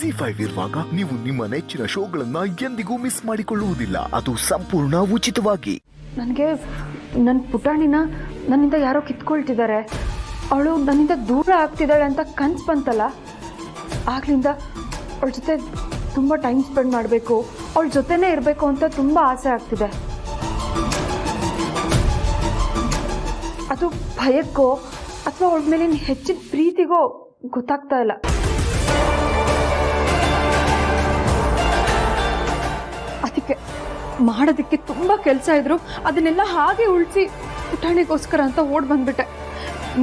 ZEE5 ಇರುವಾಗ ನೀವು ನಿಮ್ಮ ನೆಚ್ಚಿನ ಶೋಗಳನ್ನ ಎಂದಿಗೂ ಮಿಸ್ ಮಾಡಿಕೊಳ್ಳುವುದಿಲ್ಲ. ಅದು ಸಂಪೂರ್ಣ ಉಚಿತವಾಗಿ. ನನಗೆ ನನ್ನ ಪುಟಾಣಿನ ನನ್ನಿಂದ ಯಾರೋ ಕಿತ್ಕೊಳ್ತಿದ್ದಾರೆ, ಅವಳು ನನ್ನಿಂದ ದೂರ ಆಗ್ತಿದ್ದಾಳೆ ಅಂತ ಕನ್ಸು ಬಂತಲ್ಲ, ಆಗ್ಲಿಂದ ಅವಳ ಜೊತೆ ತುಂಬ ಟೈಮ್ ಸ್ಪೆಂಡ್ ಮಾಡಬೇಕು, ಅವಳ ಜೊತೆನೇ ಇರಬೇಕು ಅಂತ ತುಂಬ ಆಸೆ ಆಗ್ತಿದೆ. ಅದು ಭಯಕ್ಕೋ ಅಥವಾ ಅವಳ ಮೇಲಿನ ಹೆಚ್ಚಿನ ಪ್ರೀತಿಗೋ ಗೊತ್ತಾಗ್ತಾ ಇಲ್ಲ. ಅದಕ್ಕೆ ಮಾಡೋದಕ್ಕೆ ತುಂಬ ಕೆಲಸ ಇದ್ರು, ಅದನ್ನೆಲ್ಲ ಹಾಗೆ ಉಳಿಸಿ ಪುಟಾಣಿಗೋಸ್ಕರ ಅಂತ ಓಡ್ ಬಂದ್ಬಿಟ್ಟೆ.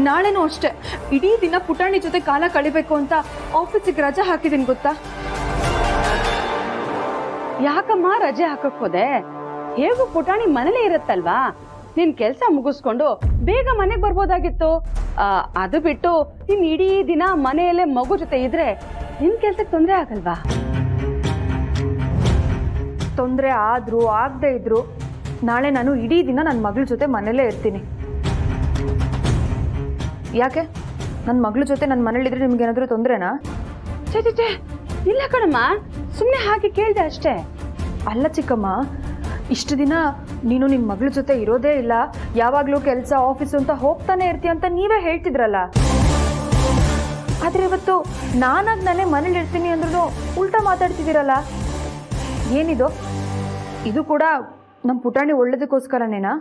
ನಾಳೆನೂ ಅಷ್ಟೇ ಇಡೀ ದಿನ ಪುಟಾಣಿ ಜೊತೆ ಕಾಲ ಕಳಿಬೇಕು ಅಂತ ಆಫೀಸಿಗೆ ರಜೆ ಹಾಕಿದ್ದೀನಿ ಗೊತ್ತಾ. ಯಾಕಮ್ಮ ರಜೆ ಹಾಕಕ್ ಹೋದೆ? ಹೇಗೂ ಪುಟಾಣಿ ಮನೇಲೇ ಇರುತ್ತಲ್ವಾ, ನಿನ್ ಕೆಲ್ಸ ಮುಗಿಸ್ಕೊಂಡು ಬೇಗ ಮನೆಗ್ ಬರ್ಬೋದಾಗಿತ್ತು. ಅದು ಬಿಟ್ಟು ನೀನ್ ಇಡೀ ದಿನ ಮನೆಯಲ್ಲೇ ಮಗು ಜೊತೆ ಇದ್ರೆ ನಿನ್ ಕೆಲ್ಸಕ್ಕೆ ತೊಂದ್ರೆ ಆಗಲ್ವಾ? ತೊಂದರೆ ಆದ್ರೂ ಆಗದೆ ಇದ್ರು ನಾಳೆ ನಾನು ಇಡೀ ದಿನ ನನ್ನ ಮಗಳ ಜೊತೆ ಮನೇಲೇ ಇರ್ತೀನಿ. ಯಾಕೆ ನನ್ನ ಮಗಳ ಜೊತೆ ನನ್ನ ಮನೇಲಿದ್ರೆ ನಿಮ್ಗೆ ಏನಾದರೂ ತೊಂದರೆನಾ? ಚೇ ಇಲ್ಲ ಕಣಮ್ಮ, ಸುಮ್ಮನೆ ಹಾಗೆ ಕೇಳ್ದೆ ಅಷ್ಟೇ. ಅಲ್ಲ ಚಿಕ್ಕಮ್ಮ, ಇಷ್ಟು ದಿನ ನೀನು ನಿನ್ನ ಮಗಳ ಜೊತೆ ಇರೋದೇ ಇಲ್ಲ, ಯಾವಾಗಲೂ ಕೆಲಸ ಆಫೀಸು ಅಂತ ಹೋಗ್ತಾನೆ ಇರ್ತೀಯ ಅಂತ ನೀವೇ ಹೇಳ್ತಿದ್ರಲ್ಲ. ಆದರೆ ಇವತ್ತು ನಾನಾಗಿ ನಾನೇ ಮನೇಲಿ ಇರ್ತೀನಿ ಅಂದ್ರೂ ಉಲ್ಟಾ ಮಾತಾಡ್ತಿದ್ದೀರಲ್ಲ, ಏನಿದು? ಇದು ಕೂಡ ನಮ್ಮ ಪುಟಾಣಿ ಒಳ್ಳೇದಕ್ಕೋಸ್ಕರನೇನಾ?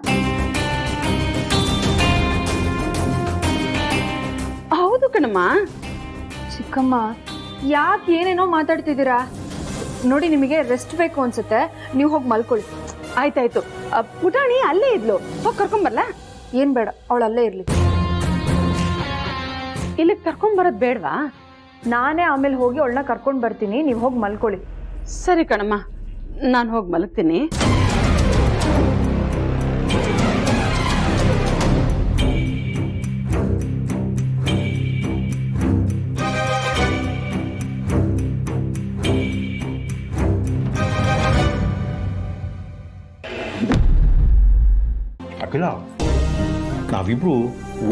ಹೌದು ಕಣಮ್ಮ. ಚಿಕ್ಕಮ್ಮ, ಯಾಕೆ ಏನೇನೋ ಮಾತಾಡ್ತಿದ್ದೀರಾ? ನೋಡಿ, ನಿಮಗೆ ರೆಸ್ಟ್ ಬೇಕು ಅನ್ಸುತ್ತೆ, ನೀವು ಹೋಗಿ ಮಲ್ಕೊಳ್ಳಿ. ಆಯ್ತಾಯ್ತು, ಪುಟಾಣಿ ಅಲ್ಲೇ ಇದ್ಲು, ಹೋಗಿ ಕರ್ಕೊಂಬರ್ಲಾ? ಏನು ಬೇಡ, ಅವಳು ಅಲ್ಲೇ ಇರಲಿ. ಇಲ್ಲಿಗೆ ಕರ್ಕೊಂಬರೋದು ಬೇಡವಾ? ನಾನೇ ಆಮೇಲೆ ಹೋಗಿ ಅವಳನ್ನ ಕರ್ಕೊಂಡು ಬರ್ತೀನಿ, ನೀವು ಹೋಗಿ ಮಲ್ಕೊಳ್ಳಿ. ಸರಿ ಕಣಮ್ಮ, ನಾನು ಹೋಗಿ ಮಲಗ್ತೀನಿ. ಅಖಿಲ, ನಾವಿಬ್ರು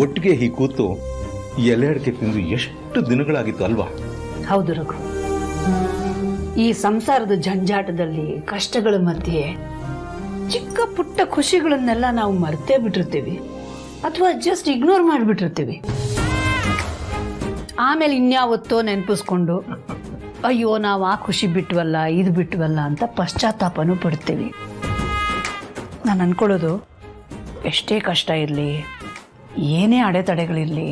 ಒಟ್ಟಿಗೆ ಹೀಗೆ ಕೂತು ಎಲೆ ಅಡಿಕೆ ತಿಂದು ಎಷ್ಟು ದಿನಗಳಾಗಿತ್ತು ಅಲ್ವಾ? ಹೌದು ರಘು, ಈ ಸಂಸಾರದ ಜಂಜಾಟದಲ್ಲಿ ಕಷ್ಟಗಳ ಮಧ್ಯೆ ಚಿಕ್ಕ ಪುಟ್ಟ ಖುಷಿಗಳನ್ನೆಲ್ಲ ನಾವು ಮರ್ತೇ ಬಿಟ್ಟಿರ್ತೀವಿ ಅಥವಾ ಜಸ್ಟ್ ಇಗ್ನೋರ್ ಮಾಡಿಬಿಟ್ಟಿರ್ತೀವಿ. ಆಮೇಲೆ ಇನ್ಯಾವತ್ತೋ ನೆನಪಿಸ್ಕೊಂಡು ಅಯ್ಯೋ ನಾವು ಆ ಖುಷಿ ಬಿಟ್ವಲ್ಲ, ಇದು ಬಿಟ್ವಲ್ಲ ಅಂತ ಪಶ್ಚಾತ್ತಾಪನೂ ಪಡ್ತೀವಿ. ನಾನು ಅನ್ಕೊಳ್ಳೋದು, ಎಷ್ಟೇ ಕಷ್ಟ ಇರಲಿ, ಏನೇ ಅಡೆತಡೆಗಳಿರಲಿ,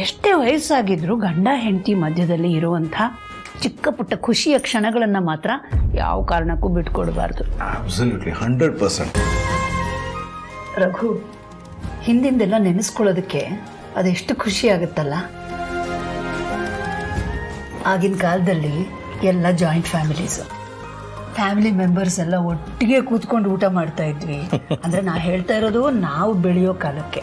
ಎಷ್ಟೇ ವಯಸ್ಸಾಗಿದ್ರೂ ಗಂಡ ಹೆಂಡತಿ ಮಧ್ಯದಲ್ಲಿ ಇರುವಂಥ ಚಿಕ್ಕ ಪುಟ್ಟ ಖುಷಿಯ ಕ್ಷಣಗಳನ್ನು ಮಾತ್ರ ಯಾವ ಕಾರಣಕ್ಕೂ ಬಿಟ್ಕೊಡ್ಬಾರ್ದು. ಅಬ್ಸಲ್ಯೂಟ್ಲಿ 100%. ರಘು, ಹಿಂದಿಂದೆಲ್ಲ ನೆನೆಸ್ಕೊಳ್ಳೋದಕ್ಕೆ ಅದೆಷ್ಟು ಖುಷಿ ಆಗುತ್ತಲ್ಲ. ಆಗಿನ ಕಾಲದಲ್ಲಿ ಎಲ್ಲ ಜಾಯಿಂಟ್ ಫ್ಯಾಮಿಲಿ ಮೆಂಬರ್ಸ್ ಎಲ್ಲ ಒಟ್ಟಿಗೆ ಕೂತ್ಕೊಂಡು ಊಟ ಮಾಡ್ತಾ ಇದ್ವಿ. ಅಂದ್ರೆ ನಾ ಹೇಳ್ತಾ ಇರೋದು ನಾವು ಬೆಳೆಯೋ ಕಾಲಕ್ಕೆ.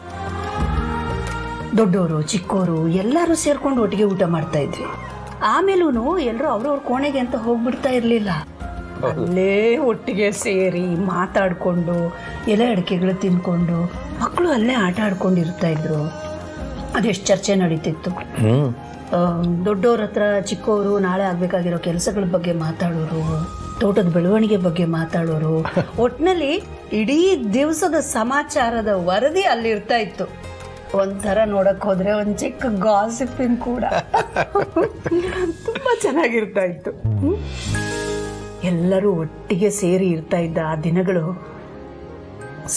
ದೊಡ್ಡವರು ಚಿಕ್ಕವರು ಎಲ್ಲರೂ ಸೇರ್ಕೊಂಡು ಒಟ್ಟಿಗೆ ಊಟ ಮಾಡ್ತಾ ಇದ್ವಿ. ಆಮೇಲೂ ಎಲ್ಲರೂ ಅವ್ರವ್ರ ಕೋಣೆಗೆ ಅಂತ ಹೋಗ್ಬಿಡ್ತಾ ಇರಲಿಲ್ಲ, ಅಲ್ಲೇ ಒಟ್ಟಿಗೆ ಸೇರಿ ಮಾತಾಡಿಕೊಂಡು ಎಲೆ ಅಡಿಕೆಗಳು ತಿನ್ಕೊಂಡು ಮಕ್ಕಳು ಅಲ್ಲೇ ಆಟ ಆಡ್ಕೊಂಡು ಇರ್ತಾ ಇದ್ರು. ಅದೆಷ್ಟು ಚರ್ಚೆ ನಡೀತಿತ್ತು. ದೊಡ್ಡವ್ರ ಹತ್ರ ಚಿಕ್ಕವರು ನಾಳೆ ಆಗ್ಬೇಕಾಗಿರೋ ಕೆಲಸಗಳ ಬಗ್ಗೆ ಮಾತಾಡೋರು, ತೋಟದ ಬೆಳವಣಿಗೆ ಬಗ್ಗೆ ಮಾತಾಡೋರು, ಒಟ್ಟಿನಲ್ಲಿ ಇಡೀ ದಿವಸದ ಸಮಾಚಾರದ ವರದಿ ಅಲ್ಲಿರ್ತಾ ಇತ್ತು. ಒಂಥರ ನೋಡಕ್ ಹೋದ್ರೆ ಒಂದು ಚಿಕ್ಕ ಗಾಸಿಪಿಂಗ್ ಕೂಡ ತುಂಬಾ ಚೆನ್ನಾಗಿರ್ತಾ ಇತ್ತು. ಎಲ್ಲರೂ ಒಟ್ಟಿಗೆ ಸೇರಿ ಇರ್ತಾ ಇದ್ದ ಆ ದಿನಗಳು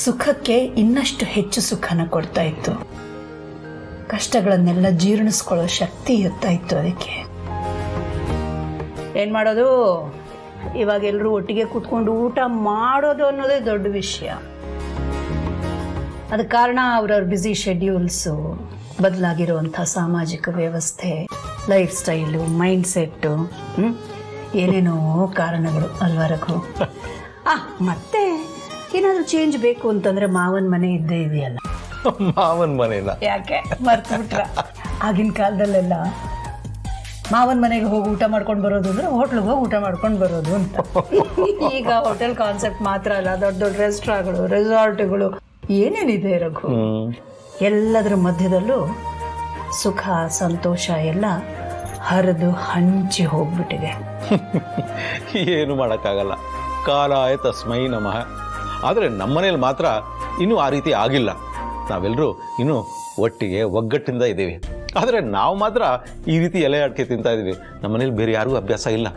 ಸುಖಕ್ಕೆ ಇನ್ನಷ್ಟು ಹೆಚ್ಚು ಸುಖನ ಕೊಡ್ತಾ ಇತ್ತು. ಕಷ್ಟಗಳನ್ನೆಲ್ಲ ಜೀರ್ಣಿಸ್ಕೊಳ್ಳೋ ಶಕ್ತಿ ಇರ್ತಾ ಇತ್ತು. ಅದಕ್ಕೆ ಏನ್ ಮಾಡೋದು, ಇವಾಗ ಎಲ್ಲರೂ ಒಟ್ಟಿಗೆ ಕೂತ್ಕೊಂಡು ಊಟ ಮಾಡೋದು ಅನ್ನೋದೇ ದೊಡ್ಡ ವಿಷಯ. ಅದಕ್ಕೆ ಕಾರಣ ಅವ್ರವ್ರ ಬ್ಯುಸಿ ಶೆಡ್ಯೂಲ್ಸು, ಬದಲಾಗಿರುವಂಥ ಸಾಮಾಜಿಕ ವ್ಯವಸ್ಥೆ, ಲೈಫ್ ಸ್ಟೈಲು, ಮೈಂಡ್ ಸೆಟ್ಟು, ಏನೇನೋ ಕಾರಣಗಳು ಅಲ್ವಾ ರಘು? ಮತ್ತೆ ಏನಾದರೂ ಚೇಂಜ್ ಬೇಕು ಅಂತಂದ್ರೆ ಮಾವನ ಮನೆ ಇದ್ದೇ ಇದೆಯಲ್ಲ. ಮಾವನ್ ಮನೆನ ಯಾಕೆ ಮರ್ತು ಬಿಟ್ರ? ಆಗಿನ ಕಾಲದಲ್ಲೆಲ್ಲ ಮಾವನ ಮನೆಗೆ ಹೋಗಿ ಊಟ ಮಾಡ್ಕೊಂಡು ಬರೋದು ಅಂದ್ರೆ ಹೋಟ್ಲಿಗೆ ಹೋಗಿ ಊಟ ಮಾಡ್ಕೊಂಡು ಬರೋದು ಅಂತ. ಈಗ ಹೋಟೆಲ್ ಕಾನ್ಸೆಪ್ಟ್ ಮಾತ್ರ ಅಲ್ಲ, ದೊಡ್ಡ ದೊಡ್ಡ ರೆಸ್ಟೋರೆಂಟ್ಗಳು, ರೆಸಾರ್ಟ್ಗಳು, ಏನೇನಿದೆ ರಘು. ಎಲ್ಲದರ ಮಧ್ಯದಲ್ಲೂ ಸುಖ ಸಂತೋಷ ಎಲ್ಲ ಹರಿದು ಹಂಚಿ ಹೋಗ್ಬಿಟ್ಟಿದೆ. ಏನು ಮಾಡೋಕ್ಕಾಗಲ್ಲ, ಕಾಲಾಯ ತಸ್ಮೈ ನಮಃ. ಆದರೆ ನಮ್ಮನೇಲಿ ಮಾತ್ರ ಇನ್ನೂ ಆ ರೀತಿ ಆಗಿಲ್ಲ. ನಾವೆಲ್ಲರೂ ಇನ್ನೂ ಒಟ್ಟಿಗೆ ಒಗ್ಗಟ್ಟಿಂದ ಇದ್ದೀವಿ. ಆದರೆ ನಾವು ಮಾತ್ರ ಈ ರೀತಿ ಎಲೆ ಅಡಿಕೆ ತಿಂತಾ ಇದ್ದೀವಿ. ನಮ್ಮನೇಲಿ ಬೇರೆ ಯಾರಿಗೂ ಅಭ್ಯಾಸ ಇಲ್ಲ.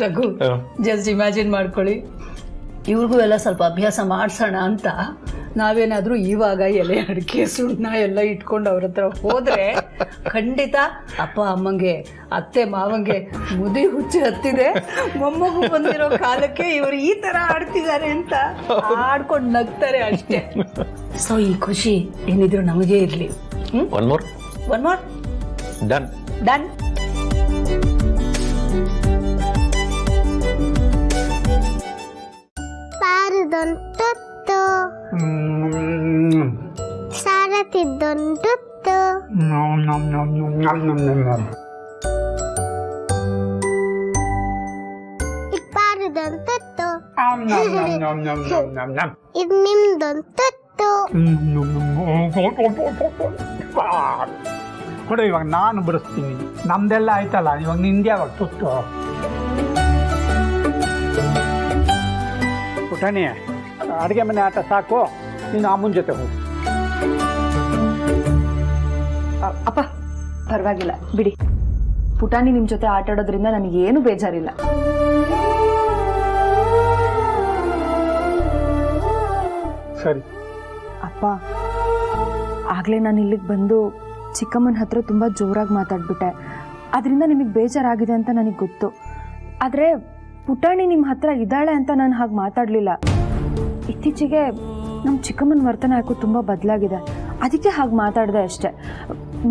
ರಘು, ಜಸ್ಟ್ ಇಮ್ಯಾಜಿನ್ ಮಾಡ್ಕೊಳ್ಳಿ, ಇವ್ರಿಗೂ ಎಲ್ಲ ಸ್ವಲ್ಪ ಅಭ್ಯಾಸ ಮಾಡಿಸೋಣ ಅಂತ ನಾವೇನಾದರೂ ಇವಾಗ ಎಲೆ ಅಡಿಕೆ ಸುಣ್ಣ ಎಲ್ಲ ಇಟ್ಕೊಂಡು ಅವ್ರ ಹತ್ರ ಹೋದರೆ ಖಂಡಿತ ಅಪ್ಪ ಅಮ್ಮಂಗೆ ಅತ್ತೆ ಮಾವಂಗೆ ಮುದಿ ಹುಚ್ಚಿ ಹತ್ತಿದೆ, ಮೊಮ್ಮಗು ಬಂದಿರೋ ಕಾಲಕ್ಕೆ ಇವರು ಈ ಥರ ಆಡ್ತಿದ್ದಾರೆ ಅಂತ ಆಡ್ಕೊಂಡು ನಗ್ತಾರೆ ಅಷ್ಟೇ. ಸೊ ಈ ಖುಷಿ ಏನಿದ್ರು ನಮಗೇ ಇರಲಿ. One more done. ಪಾರದೊಂಟೊತ್ತು ಸಾರತಿದ್ದೊಂಟೊತ್ತು ಪಾರದೊಂಟೊತ್ತು ಇದು ನಿಮ್ದೊಂಟೊತ್ತು. ಕೊಡು, ಇವಾಗ ನಾನು ಬಿಡಿಸ್ತೀನಿ. ನಮ್ದೆಲ್ಲ ಆಯ್ತಲ್ಲ, ಇವಾಗ ನಿಂದ್ಯಾವಾಗ ತುತ್ತು. ಪುಟಾಣಿ, ಅಡುಗೆ ಮನೆ ಆಟ ಸಾಕು, ನೀನು ಅಮ್ಮನ ಜೊತೆ ಹೋಗು. ಅಪ್ಪ ಪರವಾಗಿಲ್ಲ ಬಿಡಿ, ಪುಟಾಣಿ ನಿಮ್ಮ ಜೊತೆ ಆಟ ಆಡೋದ್ರಿಂದ ನನಗೇನು ಬೇಜಾರಿಲ್ಲ. ಸರಿ ಅಪ್ಪ, ಆಗಲೇ ನಾನು ಇಲ್ಲಿಗೆ ಬಂದು ಚಿಕ್ಕಮ್ಮನ ಹತ್ರ ತುಂಬ ಜೋರಾಗಿ ಮಾತಾಡ್ಬಿಟ್ಟೆ. ಅದರಿಂದ ನಿಮಗೆ ಬೇಜಾರಾಗಿದೆ ಅಂತ ನನಗೆ ಗೊತ್ತು. ಆದರೆ ಪುಟಾಣಿ ನಿಮ್ಮ ಹತ್ರ ಇದ್ದಾಳೆ ಅಂತ ನಾನು ಹಾಗೆ ಮಾತಾಡಲಿಲ್ಲ. ಇತ್ತೀಚೆಗೆ ನಮ್ಮ ಚಿಕ್ಕಮ್ಮನ ವರ್ತನೆ ಯಾಕೋ ತುಂಬ ಬದಲಾಗಿದೆ, ಅದಕ್ಕೆ ಹಾಗೆ ಮಾತಾಡಿದೆ ಅಷ್ಟೆ.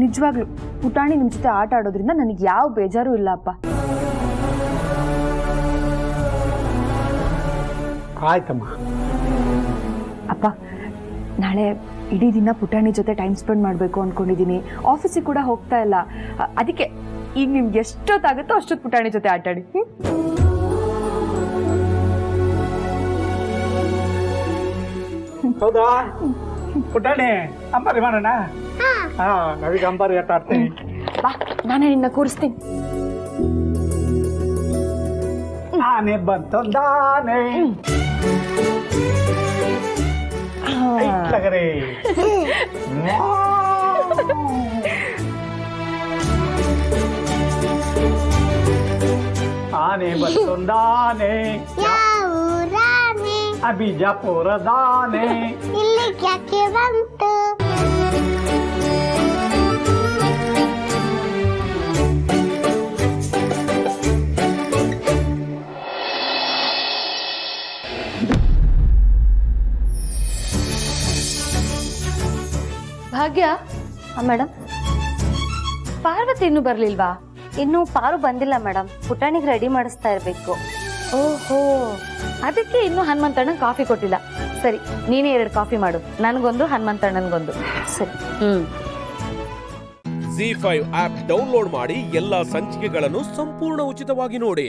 ನಿಜವಾಗ್ಲೂ ಪುಟಾಣಿ ನಿಮ್ಮ ಜೊತೆ ಆಟ ಆಡೋದ್ರಿಂದ ನನಗೆ ಯಾವ ಬೇಜಾರು ಇಲ್ಲ ಅಪ್ಪ. ಆಯ್ತಮ್ಮ. ಅಪ್ಪ, ನಾಳೆ ಇಡೀ ದಿನ ಪುಟಾಣಿ ಜೊತೆ ಟೈಮ್ ಸ್ಪೆಂಡ್ ಮಾಡಬೇಕು ಅಂದ್ಕೊಂಡಿದ್ದೀನಿ. ಆಫೀಸಿಗೆ ಕೂಡ ಹೋಗ್ತಾ ಇಲ್ಲ. ಅದಕ್ಕೆ ಈಗ ನಿಮ್ಗೆ ಎಷ್ಟೊತ್ತಾಗುತ್ತೋ ಅಷ್ಟೊತ್ತು ಪುಟಾಣಿ ಜೊತೆ ಆಟಾಡಿ. ಹೌದಾ ಪುಟಾಣಿ? ಅಂಬಾರಿ ಮಾಡೋಣ. ಹಾ, ನಾವೀಗ ಅಂಬಾರಿ ಆಟ ಆಡ್ತೀನಿ. ಬಾ, ನಾನೇ ನಿನ್ನ ಕೂರಿಸ್ತೀನಿ. ಆನೆ ಬಂತೊಂದಾನೆ ಲಗರೆ. ಆನೆ ಬಂತೊಂದಾನೆ ಯಾವೂರಾನೆ ಬಿಜಾಪುರದಾನೆ ಇಲ್ಲಿ ಯಾಕೆ ಬಂತು? ಭಾಗ್ಯ, ಮೇಡಮ್, ಪಾರ್ವತಿ ಇನ್ನೂ ಬರ್ಲಿಲ್ವಾ? ಇನ್ನೂ ಪಾರು ಬಂದಿಲ್ಲ ಮೇಡಮ್. ಪುಟಾಣಿಗೆ ರೆಡಿ ಮಾಡಿಸ್ತಾ ಇರಬೇಕು. ಓಹೋ, ಅದಕ್ಕೆ ಇನ್ನೂ ಹನುಮಂತಣ್ಣ ಕಾಫಿ ಕೊಟ್ಟಿಲ್ಲ. ಸರಿ, ನೀನೇ 2 ಕಾಫಿ ಮಾಡು, ನನಗೊಂದು, ಹನುಮಂತಣ್ಣನಿಗೊಂದು. ಸರಿ. ZEE5 ಆಪ್ ಡೌನ್ಲೋಡ್ ಮಾಡಿ ಎಲ್ಲಾ ಸಂಚಿಕೆಗಳನ್ನು ಸಂಪೂರ್ಣ ಉಚಿತವಾಗಿ ನೋಡಿ.